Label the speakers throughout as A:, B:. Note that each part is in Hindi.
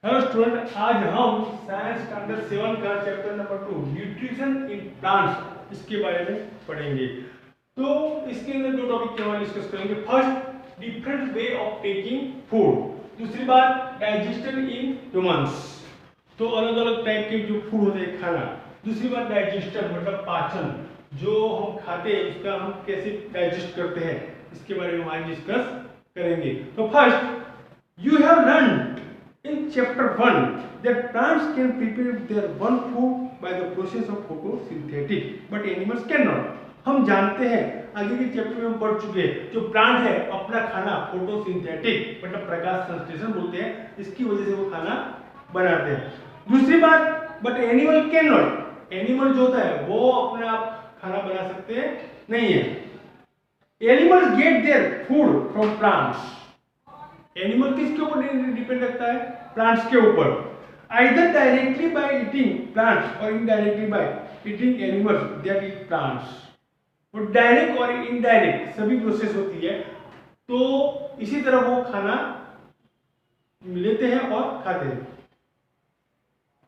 A: हेलो स्टूडेंट, आज हम साइंस स्टैंडर्ड 7 का chapter number 2 nutrition in plants इसके बारे में पढ़ेंगे। तो इसके अंदर दो टॉपिक के हमारे डिस्कस करेंगे। First, different way of taking food. दूसरी बात, डाइजेशन इन ह्यूमंस। तो अलग अलग टाइप के जो फूड होते हैं खाना। दूसरी बात, डाइजेशन मतलब पाचन, जो हम खाते हैं उसका हम कैसे डाइजेस्ट करते हैं, इसके बारे में आज डिस्कस करेंगे। तो first, you have learned in chapter 1 that plants can prepare their one food by the process of photosynthetic but animals cannot। हम जानते हैं, आगे के चैप्टर में हम पढ़ चुके हैं, जो प्लांट है अपना खाना फोटोसिंथेटिक मतलब प्रकाश संश्लेषण बोलते हैं, इसकी वजह से वो खाना बनाते हैं। दूसरी बात, but animal can not, animal जो होता है वो अपने आप खाना बना सकते हैं नहीं है। Animals get their food from plants. Animal किसके ऊपर डिपेंड रखता है? प्लांट्स के ऊपर। Either directly by eating plants और indirectly by eating animals that eat plants. वो डायरेक्ट और इनडायरेक्ट सभी प्रोसेस होती है, तो इसी तरह वो खाना लेते हैं और खाते हैं।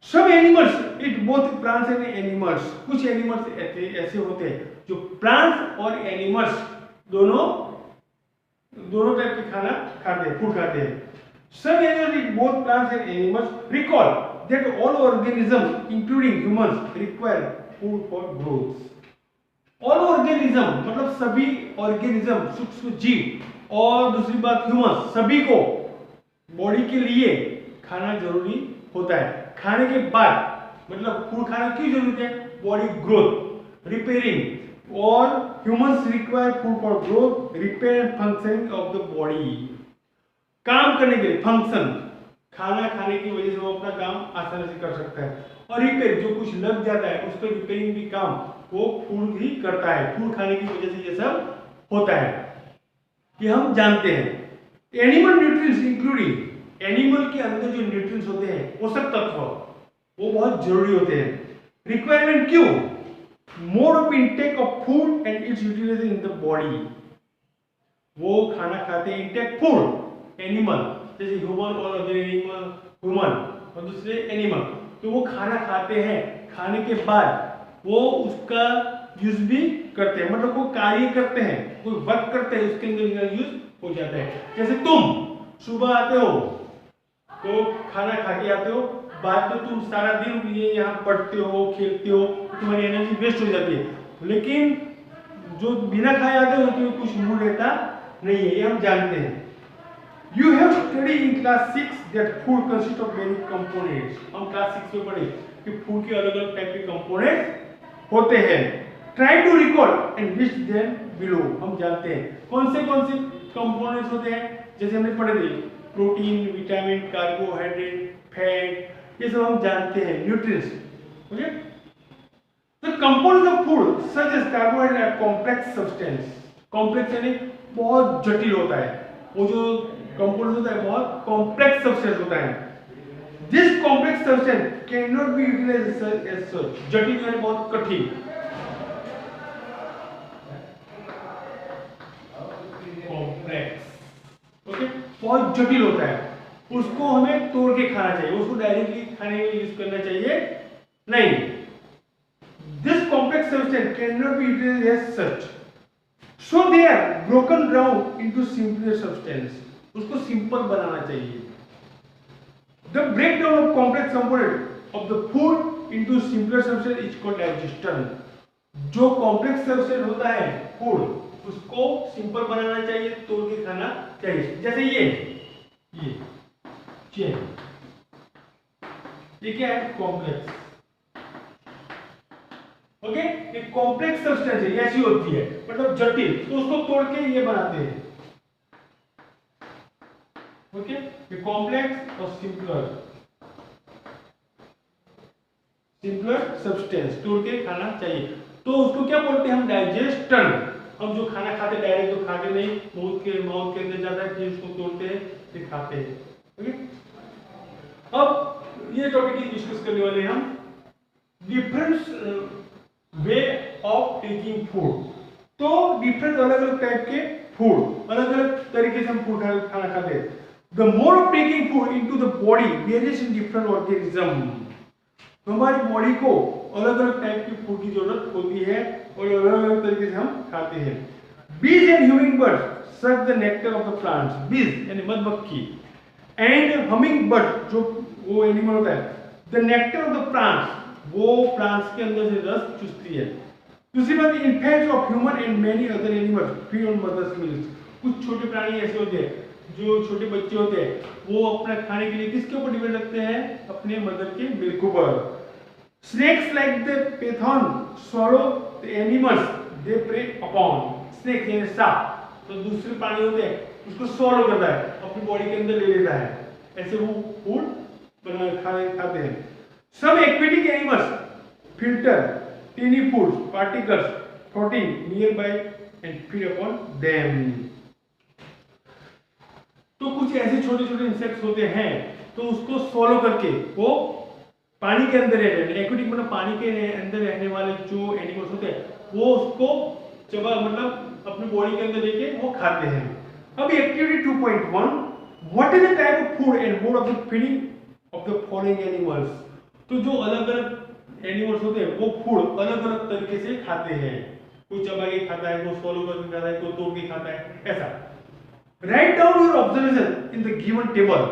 A: सब animals eat both plants and animals. कुछ एनिमल्स ऐसे होते हैं जो प्लांट्स और एनिमल्स दोनों टाइप के खाना खाते हैं, फूड खाते हैं। Some animals eat both plants and animals. Recall that all organisms, including humans, require food for growth. All organism मतलब सभी organism, सूक्ष्म जीव, और दूसरी बात ह्यूमंस, सभी को बॉडी के लिए खाना जरूरी होता है। खाने के बाद मतलब फूड खाना क्यों जरूरी है? बॉडी ग्रोथ, रिपेयरिंग, और humans require food for growth, repair and functioning of the body। काम करने के लिए फंक्शन, खाना खाने की वजह से वो अपना काम आसानी से कर सकता है। और रिपेयर, जो कुछ लग जाता है उसका रिपेयरिंग भी काम वो फूड ही करता है। फूड खाने की वजह से ये सब होता है, ये हम जानते हैं। एनिमल न्यूट्रिएंट्स इंक्लूडिंग, एनिमल के अंदर जो न्यूट्रिएंट्स होते हैं, पोषक तत्व, वो बहुत जरूरी होते हैं। रिक्वायरमेंट क्यों? Mode of intake of food and its utilization in the body. वो खाना खाते हैं इंटेक फूड, एनिमल जैसे ह्यूमन और अदर एनिमल, ह्यूमन और दूसरे एनिमल, तो वो खाना खाते हैं, खाने के बाद वो उसका यूज भी करते हैं, मतलब वो कार्य करते हैं, कोई वर्क करते हैं, उसके अंदर यूज हो जाता है। जैसे तुम सुबह आते हो तो खाना खा के आते हो, बाद में तुम सारा दिन ये यहाँ पढ़ते हो, खेलते हो, तुम्हारी एनर्जी वेस्ट हो जाती है। लेकिन जो बिना खाए आते हो तो कुछ मूड रहता नहीं है, ये हम जानते हैं। You have studied in class 6 that food consists of many components। हम क्लास 6 में पढ़े कि फूड के अलग अलग टाइप के कंपोनेंट होते हैं। Try to recall and list them below। हम जानते हैं कौन से कंपोनेंट्स होते हैं, जैसे हमने पढ़े थे प्रोटीन, विटामिन, कार्बोहाइड्रेट, फैट, ये सब हम जानते हैं, न्यूट्रिएंट्स। ओके, तो components of food such as carbohydrate are complex substance. Complex यानी बहुत जटिल होता है, वो जो कंपोनेंट्स होता है बहुत कॉम्प्लेक्स सब्सटेंस होता है। This complex substance can not be utilized as such. जटिल यानी बहुत कठिन, कॉम्प्लेक्स, ओके, बहुत जटिल होता है, उसको हमें तोड़ के खाना चाहिए, उसको डायरेक्टली खाने में यूज करना चाहिए नहीं। This complex substance can not be utilized as such, so they are broken down into simpler substance। उसको सिंपल बनाना चाहिए। The breakdown of complex component of the food into simpler substance is called digestion। जो कॉम्प्लेक्स सब्सटेंस होता है फूड, उसको सिंपल बनाना चाहिए, तोड़ के खाना चाहिए। जैसे ये चेन, ये क्या है? कॉम्प्लेक्स, ओके, ये कॉम्प्लेक्स सब्सटेंस है, ऐसी होती है मतलब जटिल, तो उसको तोड़ के ये बनाते हैं। ओके, ये कॉम्प्लेक्स और सिंपलर सब्सटेंस तोड़ के खाना चाहिए, तो उसको क्या बोलते हैं हम? डाइजेशन। हम जो खाना खाते डायरेक्ट तो खाते नहीं, माउथ के अंदर जाता है, फिर उसको तोड़ते हैं, फिर खाते हैं। ओके, अब ये टॉपिक डिस्कस करने वाले हैं हम, different way of taking food. तो डिफरेंट अलग अलग टाइप के फूड, अलग अलग तरीके से हम फूड खाना खाते हैं। The mode of taking food into the body varies in different organism. तो हमारी बॉडी को अलग अलग टाइप की फूड की जरूरत होती है और अलग अलग तरीके से हम खाते हैं. Bees and hummingbirds suck the nectar of the plants. Bees यानी मधुमक्खी and hummingbird जो वो एनिमल होता है, the nectar of the plants वो प्लांट्स के अंदर से रस चूसती है. दूसरी बात, insects of human and many other animals feed on mother's milk. कुछ छोटे प्राणी ऐसे होते हैं जो छोटे बच्चे होते हैं वो अपना खाने के लिए किसके ऊपर डिपेंड रखते हैं, अपने मदर के मिल्क पर. Snakes like the python swallow the animals they prey upon. Snakes यानी सांप, तो दूसरे प्राणी होते हैं उसको swallow करता है, अपनी बॉडी के अंदर ले लेता है, ऐसे वो फूड खाते हैं. Some aquatic animals filter tiny food particles floating nearby and feed upon them. तो कुछ ऐसे छोटे छोटे इंसेक्ट्स होते हैं तो उसको swallow करके वो पानी के अंदर रहने वाले, एक्वेटिक मतलब पानी के अंदर रहने वाले जो एनिमल्स होते हैं वो उसको चबा मतलब अपनी बॉडी के अंदर लेके वो खाते हैं. अभी activity 2.1, what is the type of food and mode of the feeding of the following animals. तो जो अलग अलग एनिमल्स होते हैं वो फूड अलग अलग तरीके से खाते हैं. कोई चबा के खाता है, कोई swallow करके खाता है, कोई तोड़ के खाता है, ऐसा. Write down your observation in the given table.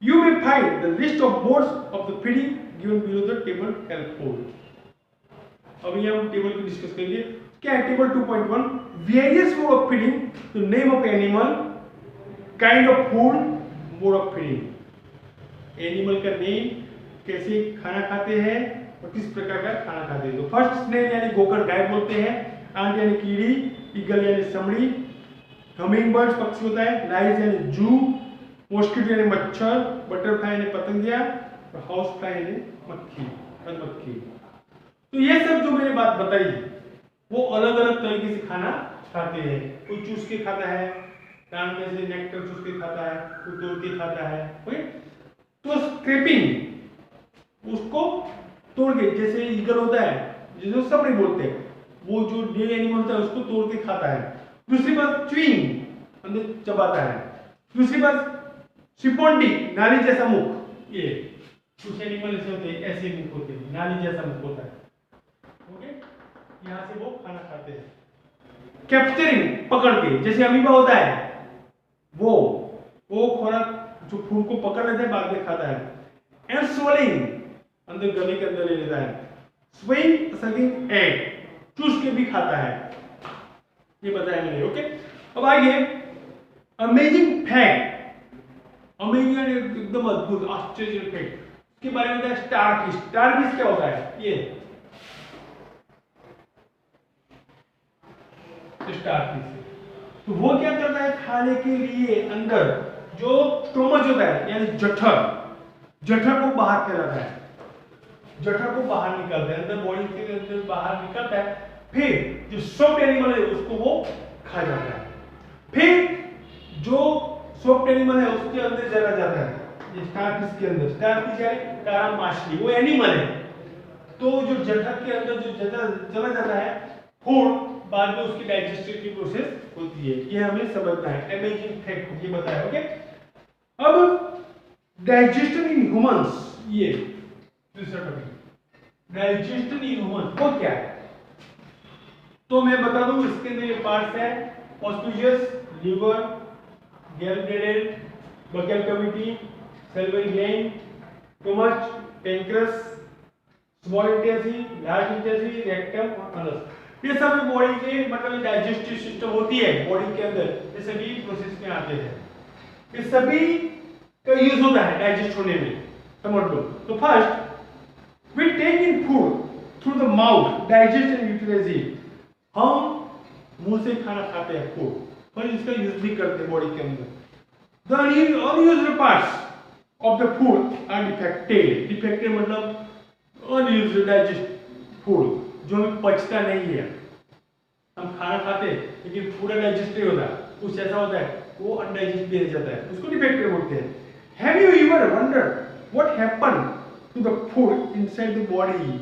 A: You may find the list of modes of the feeding given below the table helpful. अभी हम टेबल को डिस्कस करेंगे. क्या है table 2.1? Various mode of feeding, the name of animal, kind of food, mode of feeding. Animal का नेम, कैसे खाना खाते हैं और किस प्रकार का खाना खाते हैं. तो फर्स्ट स्नेल यानी गोकर गाय बोलते हैं, आंट यानी कीड़ी, ईगल यानी समड़ी, हमिंगबर्ड पक्षी होता है, लाइज यानी जू, मॉस्किटो यानी मच्छर, बटरफ्लाई यानी पतंगिया और हाउस फ्लाई यानी मक्खी, मधुमक्खी. तो ये सब जो मैंने बात बताई वो अलग अलग तरीके से खाना खाते हैं. कोई चूस के खाता है, कान में से नेक्टर चूस के खाता है, कोई तोड़ के खाता है. ओके, तो स्क्रैपिंग उसको तोड़ के, जैसे ईगल होता है जिसको समड़ी बोलते हैं, वो जो डेड एनिमल होता है उसको तोड़ के खाता है. दूसरी बात च्यूइंग, अंदर चबाता है. दूसरी बात सिपोंडी, नाली जैसा मुख. ये कुछ एनिमल ऐसे होते हैं, ऐसे मुख होते हैं, नाली जैसा मुख होता है. ओके, यहाँ से वो खाना खाते हैं. कैप्चरिंग, पकड़ के, जैसे अमीबा होता है वो खुराक जो फूड को पकड़ लेता है बाद में खाता है. एंड swallowing, अंदर गले के अंदर ले लेता है. स्विंग, सगिंग एग, चूस के भी खाता है. ये बताया मैंने. ओके, अब आइए अमेजिंग फैक्ट. अमेजिंग एकदम अद्भुत आश्चर्य फैक्ट के बारे में बताया. स्टारफिश. स्टारफिश क्या होता है? ये स्टारफिश, तो वो क्या करता है खाने के लिए अंदर जो स्टोमच होता है यानी जठर को बाहर फैलाता है, जठर को बाहर निकालता है, अंदर बॉडी के अंदर बाहर निकालता है. फिर जो सॉफ्ट एनिमल है उसको वो खा जाता है. फिर जो सॉफ्ट एनिमल है उसके अंदर चला जाता है. ये स्टारफिश के अंदर, स्टारफिश यानी तारा मछली, वो एनिमल है. तो जो जठर के अंदर जो चला जाता है फूड, बाद में उसकी डाइजेस्टिव की प्रोसेस होती है. ये हमें समझना है. अमेजिंग फैक्ट ये बताया. ओके, अब डाइजेशन इन ह्यूमंस, ये दूसरा टॉपिक. डाइजेशन इन ह्यूमंस वो क्या है? तो मैं बता दूं, इसके अंदर ये पार्ट्स है: oesophagus, liver, gallbladder, buccal cavity, salivary gland, stomach, pancreas, small intestine, large intestine, rectum और अनस. ये सब बॉडी के मतलब डाइजेस्टिव सिस्टम होती है बॉडी के अंदर, ये सभी प्रोसेस में आते हैं. ये सभी का यूज होता है डाइजेस्ट होने में, समझ लो. तो first we take in food through the mouth, digest and utilise it. हम मुंह से खाना खाते हैं फूड, पर इसका यूज भी करते हैं बॉडी के अंदर. The unused parts of the food are defected. Defected मतलब अनयूज्ड डाइजेस्ट फूड, जो हमें पचता नहीं है. हम खाना खाते हैं लेकिन पूरा डाइजेस्ट नहीं होता, कुछ ऐसा होता है वो अनडाइजेस्ट भी रह जाता है, उसको डिफेक्टेड बोलते हैं. Have you ever wondered what happen to the food inside the body?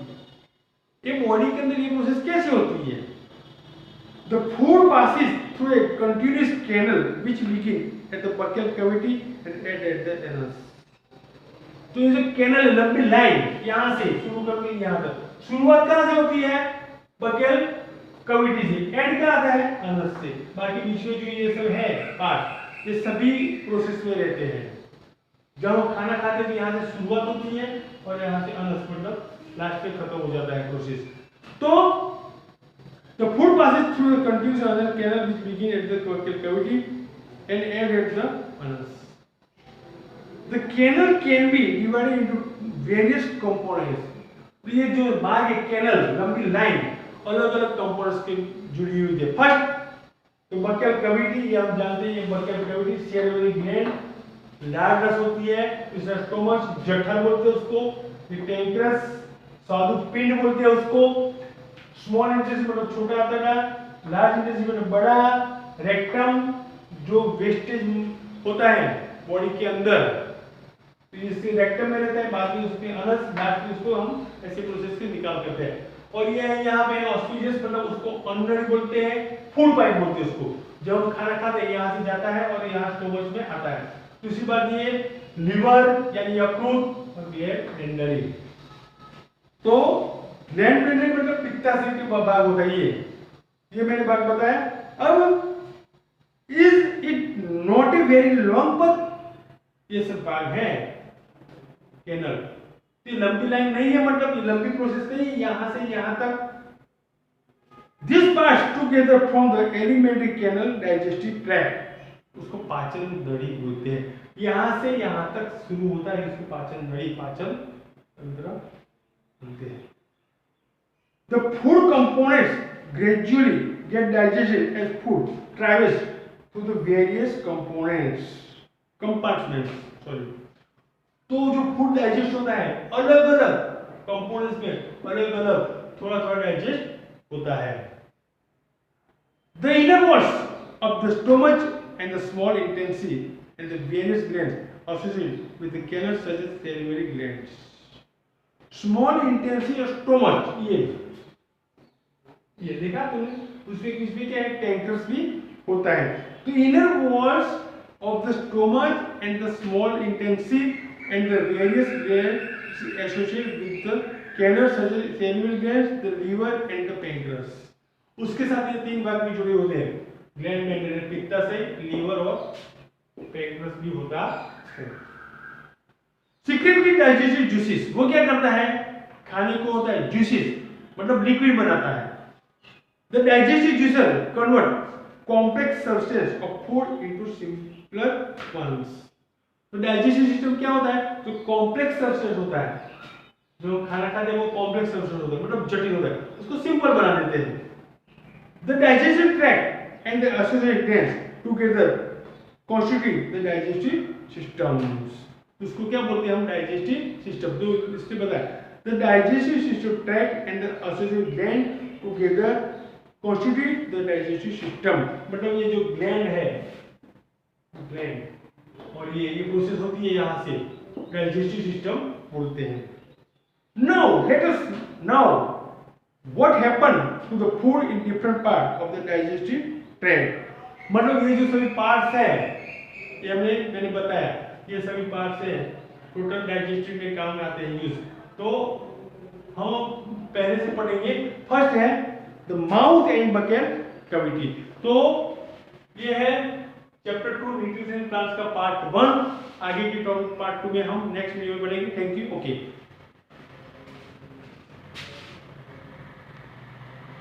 A: ये बॉडी के अंदर ये प्रोसेस कैसे होती है? The food passes through a continuous canal which begin at the buccal cavity and end at the anus. तो ये जो कैनल है, लंबी लाइन यहाँ से शुरू करके यहाँ तक, शुरुआत कहाँ से होती है? बकेल कैविटी से, एंड कहाँ आता है? अनस से। बाकी बीच में जो ये सब है पार्ट, ये सभी प्रोसेस में रहते हैं। जब हम खाना खाते हैं तो यहाँ से शुरुआत होती है और यहाँ से अनस मतलब लास्ट पे खत्म हो जाता है प्रोसेस। तो the food passes through a continuous anal canal which begin at the buccal cavity and end at the anus. The canal can be divided into various components. तो ये जो बाहर के कैनल, लंबी लाइन अलग अलग कंपोनेंट्स के जुड़ी हुई है। फर्स्ट तो बकेल कैविटी, ये हम जानते हैं, ये buccal cavity cerebral gland large रस होती है। दूसरा स्टोमच, जठर बोलते हैं उसको। ये पैंक्रियास, स्वादुपिंड पिंड बोलते हैं उसको। स्मॉल इंटेस्टाइन मतलब छोटा आंतड़ा, लार्ज इंटेस्टाइन मतलब बड़ा। रेक्टम जो वेस्टेज होता है बॉडी के अंदर, तो इसके रेक्टम में रहता है, बाद में उसके अनस, बाद में उसको हम ऐसे प्रोसेस से निकाल करते हैं। और ये है यहाँ पे ऑस्फिजियस मतलब उसको अनरी बोलते हैं, फूड पाइप बोलते हैं उसको। जब हम खाना खाते हैं यहाँ से जाता है और यहाँ स्टोमच में आता है। दूसरी बात ये लिवर यानी यकृत और ये डेंडरी। तो ग्लैंड मेंड्रेन मतलब पित्ताशय के भाग होता है ये मैंने बात बताया। अब is it not a very long path? ये सब भाग है कैनल, तो लंबी लाइन नहीं है, मतलब ये लंबी प्रोसेस नहीं, यहां से यहां तक। This pass together from the elementary canal digestive tract, उसको पाचन नली बोलते हैं। यहां से यहां तक शुरू होता है, इसको पाचन नली, पाचन तंत्र बोलते हैं। The food components gradually get digested as food travels through the various compartments. तो जो फूड डाइजेस्ट होता है अलग अलग कंपोनेंट्स में अलग अलग थोड़ा थोड़ा डाइजेस्ट होता है। The inner walls of the stomach and the small intestine and the various glands associated with the canal such as salivary glands. Small intestine और स्टोमच, ये देखा तुमने, उसमें किस भी क्या है? पैंक्रियास भी होता है। तो inner walls of the stomach and the small intensive and the various glands associated with the canal such as cerebral glands, the liver and the pancreas. उसके साथ ये तीन भाग भी जुड़े होते हैं, ग्लैंड मेंड्रेन, पित्ताशय, लीवर और पैंक्रियास भी होता है। सीक्रेटरी डाइजेस्टिव जूसेस, वो क्या करता है? खाने को होता है जूसेस मतलब लिक्विड बनाता है। The digestive juicer convert complex substance of food into simpler ones. तो digestive system क्या होता है? जो complex substance होता है, जो खाना खाते हैं वो complex substance होता है, मतलब जटिल होता है, उसको simple बना देते हैं। The digestive tract and the associated glands together constitute the digestive systems. उसको क्या बोलते हैं हम? digestive system। तो इससे बताया the digestive system tract and the associated gland together constitute the digestive system। मतलब ये जो ग्लैंड है, ग्लैंड और ये प्रोसेस होती है यहाँ से, डाइजेस्टिव सिस्टम बोलते हैं। Now let us know what happen to the food in different part of the digestive tract। मतलब ये जो सभी पार्ट्स है, ये मैंने बताया, ये सभी पार्ट्स है टोटल डाइजेस्टिव में काम में आते हैं यूज। तो हम पहले से पढ़ेंगे। फर्स्ट है the mouth and buccal cavity. तो ये है चैप्टर 2 न्यूट्रिशन प्लांट्स का पार्ट 1। आगे की टॉपिक पार्ट 2 में हम नेक्स्ट वीडियो में पढ़ेंगे। Thank you. ओके।